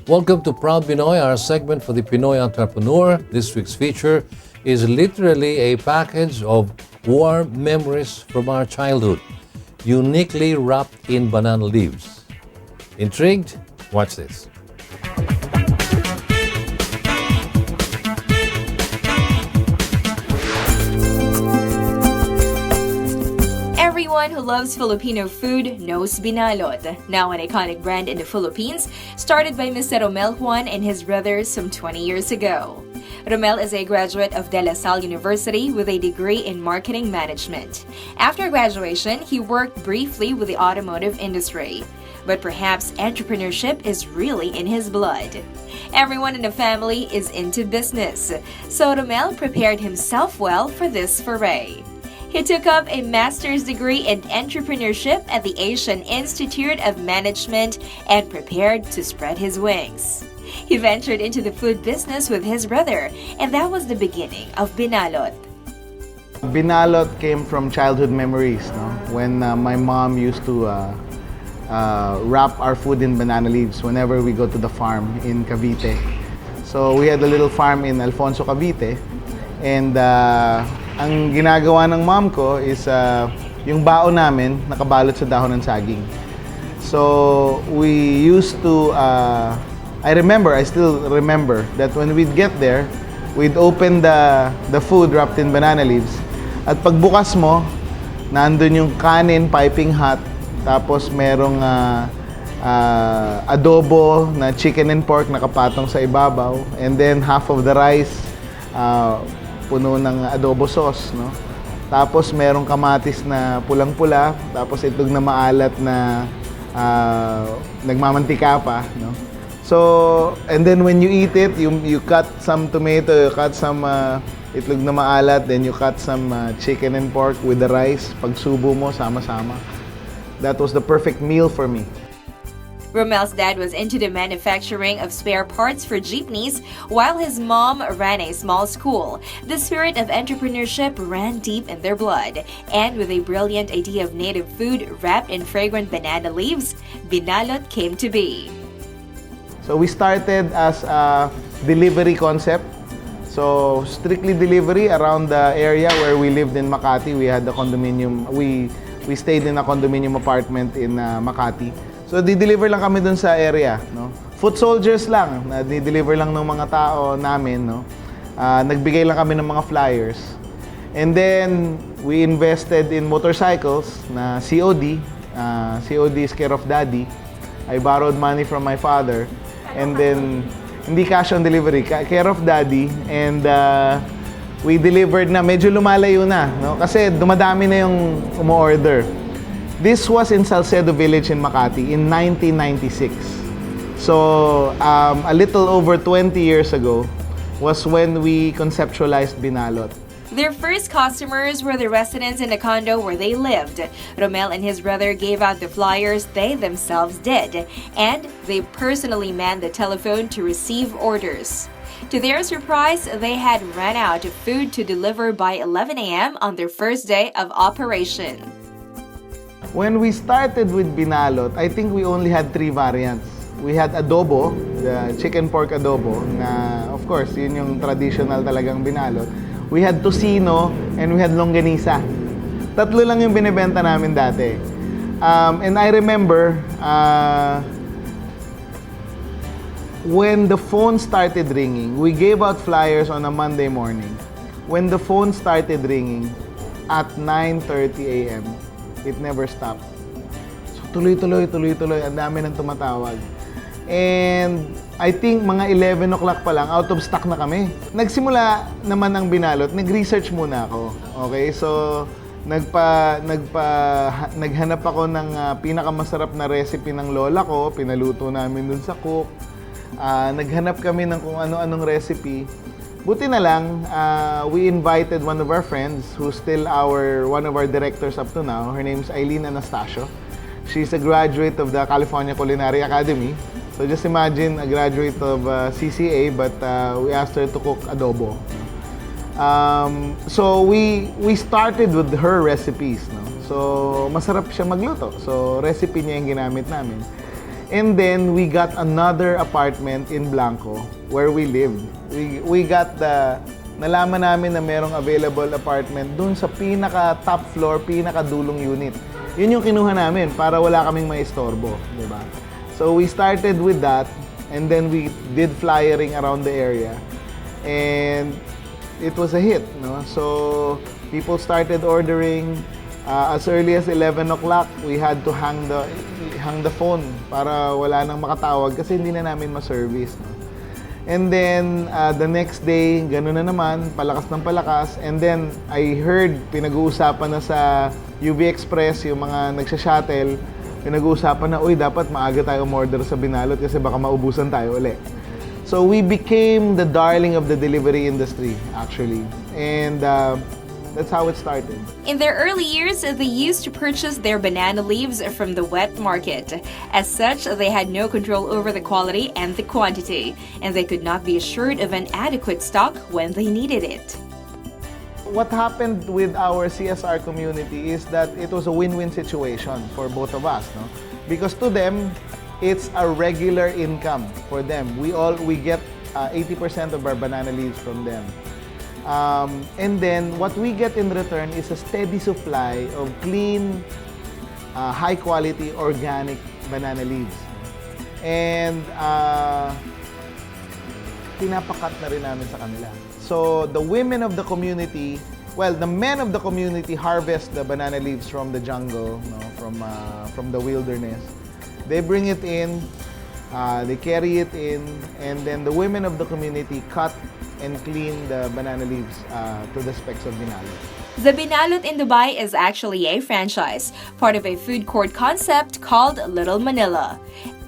Welcome to Proud Pinoy, our segment for the Pinoy entrepreneur. This week's feature is literally a package of warm memories from our childhood, uniquely wrapped in banana leaves. Intrigued? Watch this. Everyone who loves Filipino food knows Binalot, now an iconic brand in the Philippines, started by Mr. Rommel Juan and his brothers some 20 years ago. Rommel is a graduate of Salle University with a degree in marketing management. After graduation, he worked briefly with the automotive industry. But perhaps entrepreneurship is really in his blood. Everyone in the family is into business, so Rommel prepared himself well for this foray. He took up a master's degree in entrepreneurship at the Asian Institute of Management and prepared to spread his wings. He ventured into the food business with his brother, and that was the beginning of Binalot. Binalot came from childhood memories, no? When my mom used to wrap our food in banana leaves whenever we go to the farm in Cavite. So we had a little farm in Alfonso, Cavite, and ang ginagawa ng mom ko is yung baon namin nakabalot sa dahon ng saging. So we used to, I still remember that when we'd get there, we'd open the food wrapped in banana leaves. At pagbukas mo, nandun yung kanin piping hot, tapos merong adobo na chicken and pork nakapatong sa ibabaw, and then half of the rice puno ng adobo sauce, no? Tapos merong kamatis na pulang-pula, tapos itlog na maalat na nagmamantika pa, no? So, and then when you eat it, you cut some tomato, you cut some itlog na maalat, then you cut some chicken and pork with the rice. Pagsubo mo, sama-sama. That was the perfect meal for me. Rommel's dad was into the manufacturing of spare parts for jeepneys, while his mom ran a small school. The spirit of entrepreneurship ran deep in their blood, and with a brilliant idea of native food wrapped in fragrant banana leaves, Binalot came to be. So we started as a delivery concept. So strictly delivery around the area where we lived in Makati. We had the condominium. We stayed in a condominium apartment in Makati. So, di-deliver lang kami dun sa area, no? Foot soldiers lang, na di-deliver lang ng mga tao namin, no? Nagbigay lang kami ng mga flyers. And then, we invested in motorcycles na COD. COD is care of daddy. I borrowed money from my father. And then, hindi cash on delivery, care of daddy. And we delivered na, medyo lumalayo na, no? Kasi dumadami na yung umu-order. This was in Salcedo Village in Makati in 1996. So, a little over 20 years ago was when we conceptualized Binalot. Their first customers were the residents in the condo where they lived. Rommel and his brother gave out the flyers they themselves did, and they personally manned the telephone to receive orders. To their surprise, they had ran out of food to deliver by 11 a.m. on their first day of operation. When we started with Binalot, I think we only had 3 variants. We had adobo, the chicken pork adobo, na of course, yun yung traditional talagang Binalot. We had tocino, and we had longganisa. Tatlo lang yung binibenta namin dati. And I remember, when the phone started ringing, we gave out flyers on a Monday morning. When the phone started ringing at 9:30 a.m., it never stopped. So tuloy-tuloy. Ang dami nang tumatawag. And I think mga 11 o'clock pa lang, out of stock na kami. Nagsimula naman ang Binalot, nag-research muna ako. Okay, so naghanap ako ng pinakamasarap na recipe ng lola ko, pinaluto namin dun sa cook. Naghanap kami ng kung ano-anong recipe. Buti na lang, we invited one of our friends who's still one of our directors up to now. Her name's Eileen Anastasio. She's a graduate of the California Culinary Academy. So just imagine a graduate of CCA, but we asked her to cook adobo. So we started with her recipes, no? So masarap siya magluto. So recipe niya yung ginamit namin. And then we got another apartment in Blanco where we lived. We got nalaman namin na merong available apartment dun sa pinaka top floor, pinaka dulong unit. Yun yung kinuha namin para wala kaming maistorbo, di ba? So we started with that, and then we did flyering around the area. And it was a hit, no? So people started ordering. As early as 11 o'clock, we had to hang the phone para wala nang makatawag kasi hindi na namin ma-service, no? And then, the next day, gano'n na naman, palakas ng palakas. And then, I heard, pinag-uusapan na sa UV Express, yung mga nagsha-shuttle, pinag-uusapan na, uy, dapat maaga tayo umorder sa Binalot kasi baka maubusan tayo uli. So, we became the darling of the delivery industry, actually. And that's how it started. In their early years, they used to purchase their banana leaves from the wet market. As such, they had no control over the quality and the quantity, and they could not be assured of an adequate stock when they needed it. What happened with our CSR community is that it was a win-win situation for both of us, no? Because to them, it's a regular income for them. We get 80% of our banana leaves from them. And then, what we get in return is a steady supply of clean, high-quality, organic banana leaves. And pinapakat na rin namin sa kanila. So, the women of the community, well, the men of the community harvest the banana leaves from the jungle, no, from the wilderness. They bring it in, they carry it in, and then the women of the community cut and clean the banana leaves to the specs of Binalot. The Binalot in Dubai is actually a franchise, part of a food court concept called Little Manila.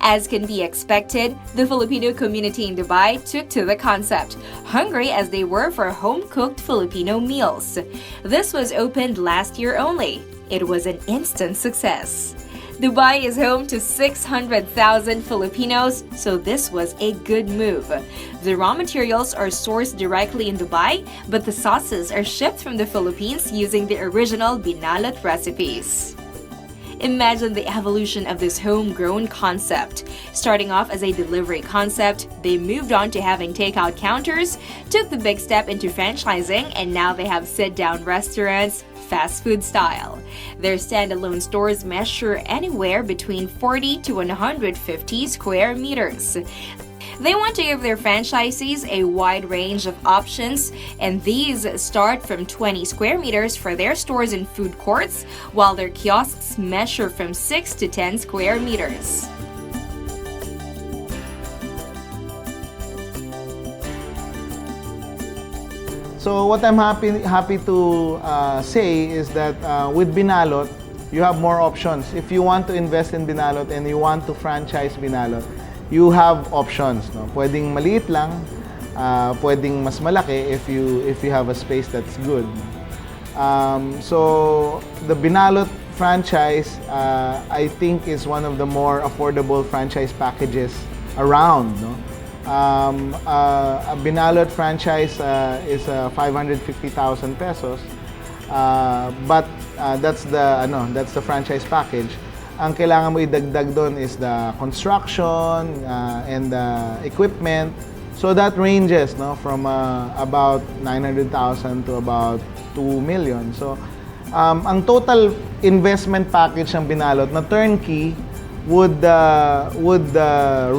As can be expected, the Filipino community in Dubai took to the concept, hungry as they were for home-cooked Filipino meals. This was opened last year only. It was an instant success. Dubai is home to 600,000 Filipinos, so this was a good move. The raw materials are sourced directly in Dubai, but the sauces are shipped from the Philippines using the original Binalot recipes. Imagine the evolution of this homegrown concept. Starting off as a delivery concept, they moved on to having takeout counters, took the big step into franchising, and now they have sit-down restaurants, fast food style. Their standalone stores measure anywhere between 40 to 150 square meters. They want to give their franchisees a wide range of options, and these start from 20 square meters for their stores and food courts, while their kiosks measure from 6 to 10 square meters. So what I'm happy to say is that with Binalot, you have more options. If you want to invest in Binalot and you want to franchise Binalot, you have options, no? Pwedeng maliit lang, pwedeng mas malaki if you have a space that's good. So the Binalot franchise, I think, is one of the more affordable franchise packages around, no? A Binalot franchise is 550,000 pesos, but that's the franchise package. Ang kailangan mo idagdag doon is the construction and the equipment. So that ranges, no, from about 900,000 to about 2 million. So ang total investment package ng Binalot na turnkey would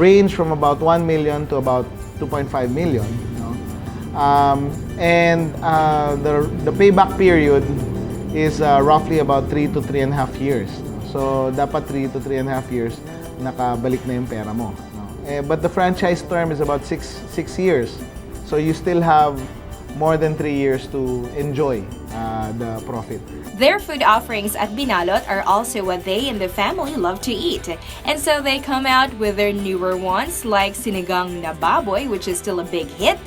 range from about 1 million to about 2.5 million. No? And the payback period is roughly about 3 to 3.5 years. So, dapat 3 to 3.5 years nakabalik na yung pera mo. No? But the franchise term is about 6 years. So, you still have more than 3 years to enjoy the profit. Their food offerings at Binalot are also what they and the family love to eat. And so they come out with their newer ones like Sinigang na Baboy, which is still a big hit,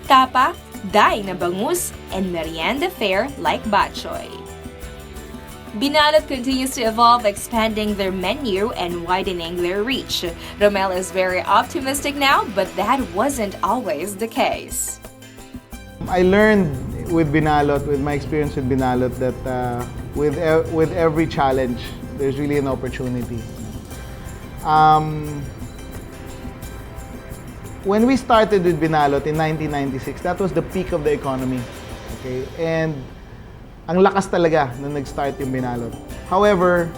Tapa, Daing na Bangus, and Merienda Fare like Batchoy. Binalot continues to evolve, expanding their menu and widening their reach. Rommel is very optimistic now, but that wasn't always the case. I learned with Binalot, with my experience with Binalot, that with every challenge, there's really an opportunity. When we started with Binalot in 1996, that was the peak of the economy. Okay? And ang lakas talaga nung nag-start yung Binalot. However,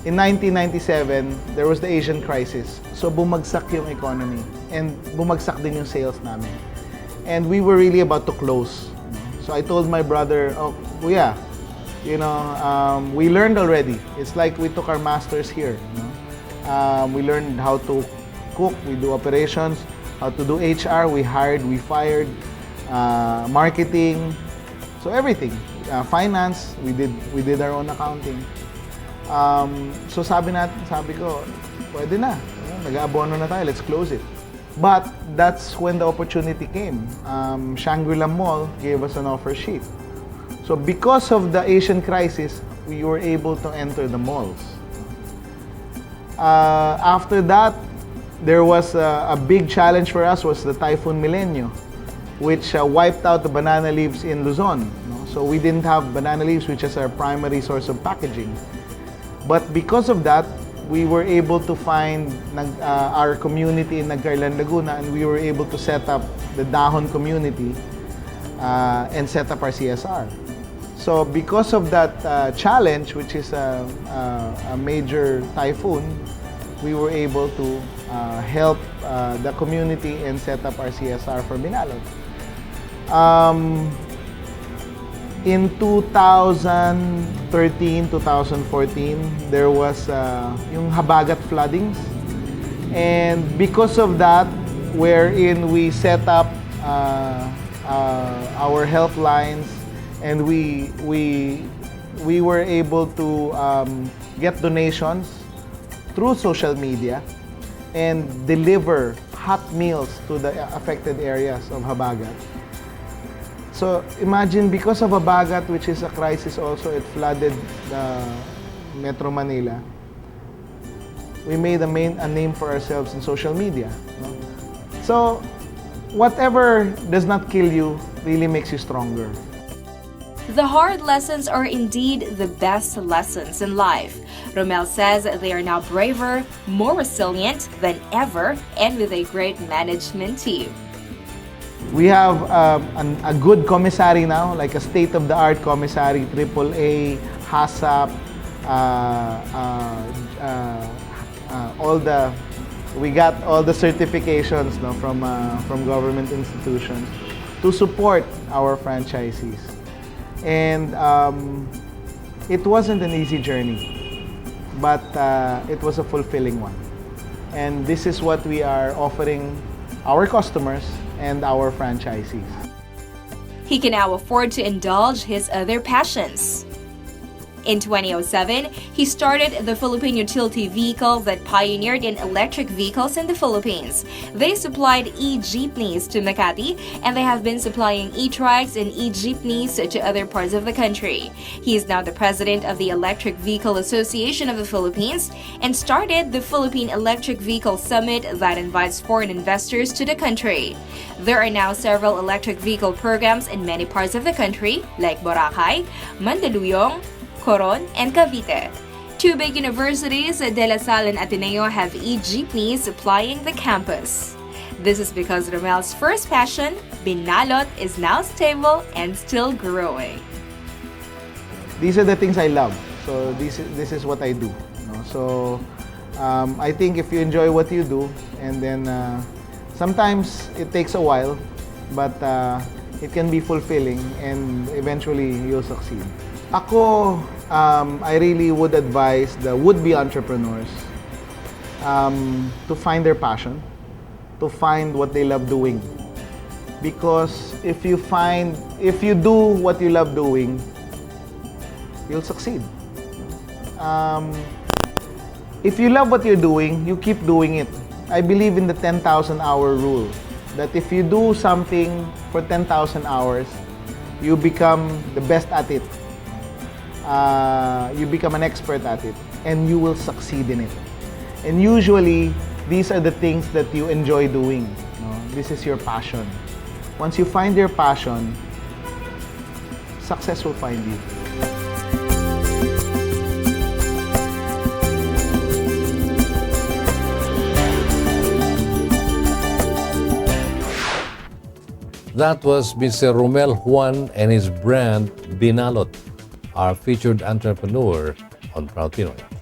in 1997, there was the Asian crisis. So bumagsak yung economy and bumagsak din yung sales namin. And we were really about to close. So I told my brother, oh, kuya, we learned already. It's like we took our masters here. We learned how to cook, we do operations, how to do HR, we hired, we fired, marketing, so everything. Finance, we did our own accounting. So sabi ko, pwede na. Nag-aabono na tayo, let's close it. But that's when the opportunity came. Shangri-La Mall gave us an offer sheet. So because of the Asian crisis, we were able to enter the malls. After that, there was a big challenge for us was the Typhoon Milenio, which wiped out the banana leaves in Luzon. So we didn't have banana leaves, which is our primary source of packaging. But because of that, we were able to find our community in Nagcarlan, Laguna, and we were able to set up the Dahon community and set up our CSR. So because of that challenge, which is a major typhoon, we were able to help the community and set up our CSR for Binalot. In 2013, 2014, there was yung Habagat floodings. And because of that, wherein we set up our helplines and we were able to get donations through social media and deliver hot meals to the affected areas of Habagat. So imagine, because of Habagat, which is a crisis also, it flooded the Metro Manila. We made a name for ourselves in social media. No? So whatever does not kill you really makes you stronger. The hard lessons are indeed the best lessons in life. Rommel says they are now braver, more resilient than ever, and with a great management team. We have a good commissary now, like a state-of-the-art commissary, AAA, HACCP, we got all the certifications from government institutions to support our franchisees. And it wasn't an easy journey, but it was a fulfilling one. And this is what we are offering our customers and our franchisees. He can now afford to indulge his other passions. In 2007, he started the Philippine utility vehicle that pioneered in electric vehicles in the Philippines. They supplied e-jeepneys to Makati, and they have been supplying e-trikes and e-jeepneys to other parts of the country. He is now the president of the Electric Vehicle Association of the Philippines and started the Philippine Electric Vehicle Summit that invites foreign investors to the country. There are now several electric vehicle programs in many parts of the country, like Boracay, Mandaluyong, Coron, and Cavite. Two big universities, De La Salle and Ateneo, have e-jeepneys supplying the campus. This is because Rommel's first passion, Binalot, is now stable and still growing. These are the things I love. So this is what I do. So I think if you enjoy what you do, and then sometimes it takes a while, but it can be fulfilling, and eventually you'll succeed. Ako, I really would advise the would-be entrepreneurs to find their passion, to find what they love doing. Because if you do what you love doing, you'll succeed. If you love what you're doing, you keep doing it. I believe in the 10,000-hour rule, that if you do something for 10,000 hours, you become the best at it. You become an expert at it, and you will succeed in it. And usually, these are the things that you enjoy doing. This is your passion. Once you find your passion, success will find you. That was Mr. Rommel Juan and his brand Binalot, our featured entrepreneur on Proud Pinoy.